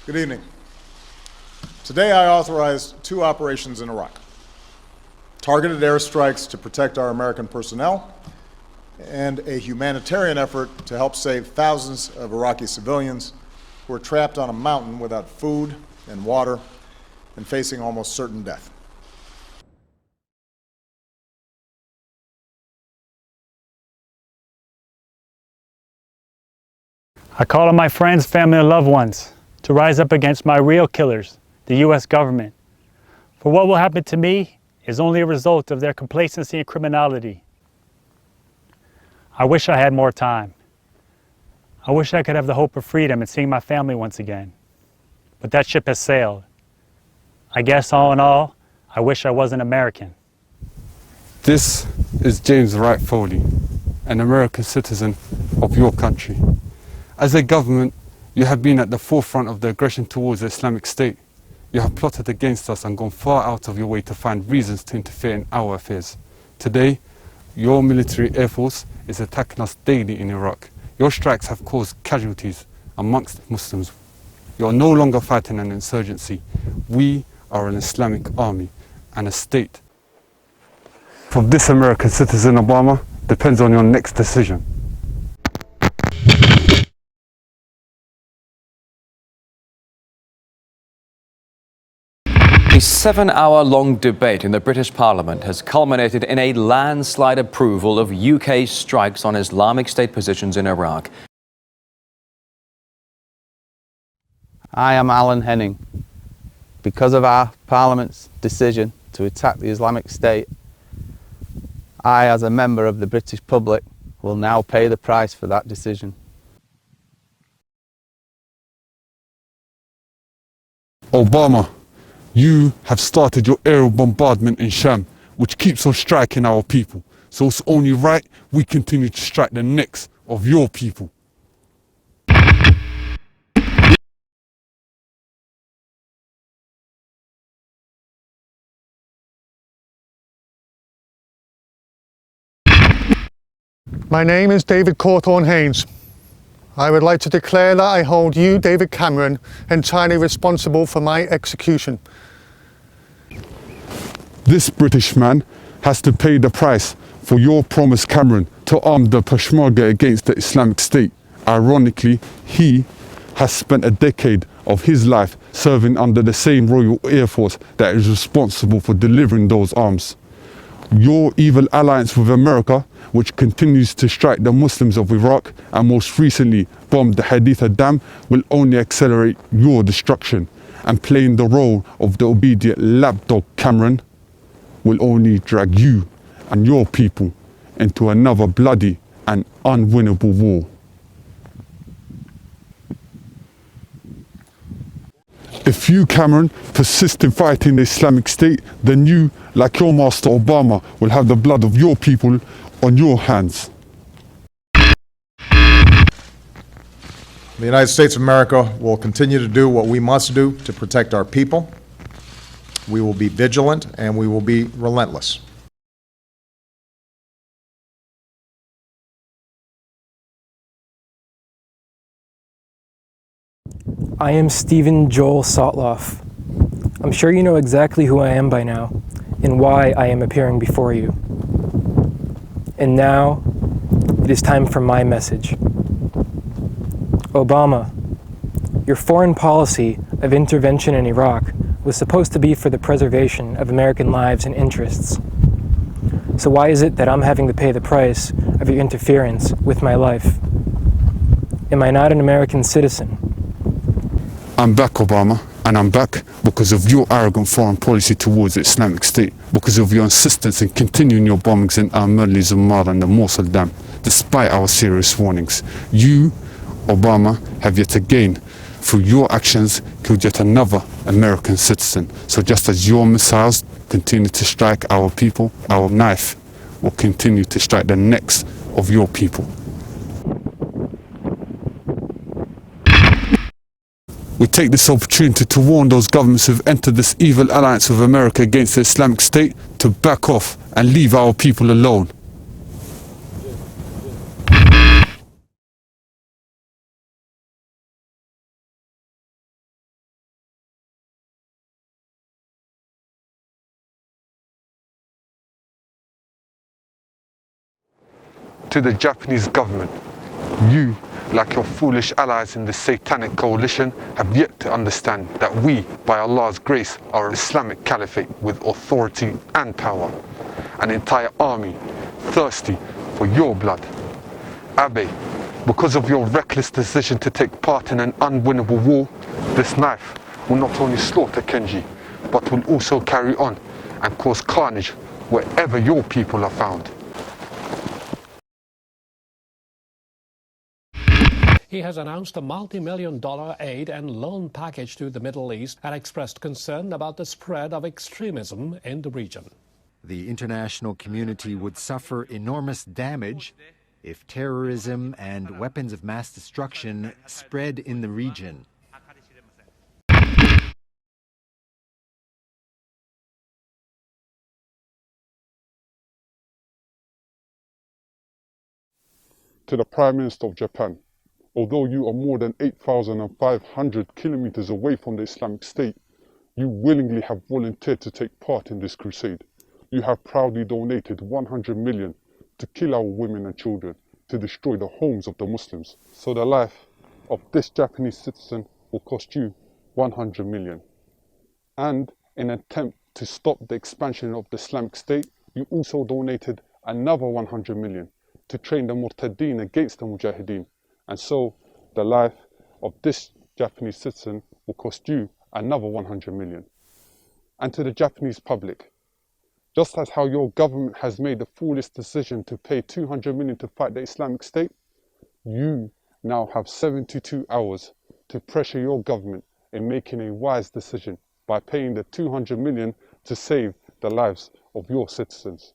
Good evening. Today I authorized 2 operations in Iraq. Targeted airstrikes to protect our American personnel and a humanitarian effort to help save thousands of Iraqi civilians who are trapped on a mountain without food and water and facing almost certain death. I call on my friends, family, and loved ones to rise up against my real killers, the U.S. government. For what will happen to me is only a result of their complacency and criminality. I wish I had more time. I wish I could have the hope of freedom and seeing my family once again. But that ship has sailed. I guess all in all, I wish I wasn't American. This is James Wright Foley, an American citizen of your country. As a government, you have been at the forefront of the aggression towards the Islamic State. You have plotted against us and gone far out of your way to find reasons to interfere in our affairs. Today, your military air force is attacking us daily in Iraq. Your strikes have caused casualties amongst Muslims. You are no longer fighting an insurgency. We are an Islamic army and a state. From this American citizen, Obama, depends on your next decision. A 7-hour-long debate in the British Parliament has culminated in a landslide approval of UK strikes on Islamic State positions in Iraq. I am Alan Henning. Because of our Parliament's decision to attack the Islamic State, I, as a member of the British public, will now pay the price for that decision. Obama, you have started your aerial bombardment in Sham, which keeps on striking our people. So it's only right we continue to strike the necks of your people. My name is David Cawthorne Haynes. I would like to declare that I hold you, David Cameron, entirely responsible for my execution. This British man has to pay the price for your promise, Cameron, to arm the Peshmerga against the Islamic State. Ironically, he has spent a decade of his life serving under the same Royal Air Force that is responsible for delivering those arms. Your evil alliance with America, which continues to strike the Muslims of Iraq and most recently bombed the Haditha Dam, will only accelerate your destruction. And playing the role of the obedient lapdog, Cameron, will only drag you and your people into another bloody and unwinnable war. If you, Cameron, persist in fighting the Islamic State, then you, like your master Obama, will have the blood of your people on your hands. The United States of America will continue to do what we must do to protect our people. We will be vigilant and we will be relentless. I am Stephen Joel Sotloff. I'm sure you know exactly who I am by now and why I am appearing before you. And now, it is time for my message. Obama, your foreign policy of intervention in Iraq was supposed to be for the preservation of American lives and interests. So why is it that I'm having to pay the price of your interference with my life? Am I not an American citizen? I'm back, Obama, and I'm back because of your arrogant foreign policy towards the Islamic State, because of your insistence in continuing your bombings in Al-Marli, Zumar and the Mosul Dam, despite our serious warnings. You, Obama, have yet again, through your actions, killed yet another American citizen. So just as your missiles continue to strike our people, our knife will continue to strike the necks of your people. We take this opportunity to warn those governments who have entered this evil alliance with America against the Islamic State to back off and leave our people alone. To the Japanese government, you, like your foolish allies in the satanic coalition, have yet to understand that we, by Allah's grace, are an Islamic caliphate with authority and power. An entire army thirsty for your blood. Abe, because of your reckless decision to take part in an unwinnable war, this knife will not only slaughter Kenji, but will also carry on and cause carnage wherever your people are found. He has announced a multi-million-dollar aid and loan package to the Middle East and expressed concern about the spread of extremism in the region. The international community would suffer enormous damage if terrorism and weapons of mass destruction spread in the region. To the Prime Minister of Japan, although you are more than 8,500 kilometers away from the Islamic State, you willingly have volunteered to take part in this crusade. You have proudly donated 100 million to kill our women and children, to destroy the homes of the Muslims. So the life of this Japanese citizen will cost you 100 million. And in an attempt to stop the expansion of the Islamic State, you also donated another 100 million to train the Murtadeen against the Mujahideen. And so the life of this Japanese citizen will cost you another 100 million. And to the Japanese public, just as how your government has made the foolish decision to pay 200 million to fight the Islamic State, you now have 72 hours to pressure your government in making a wise decision by paying the 200 million to save the lives of your citizens.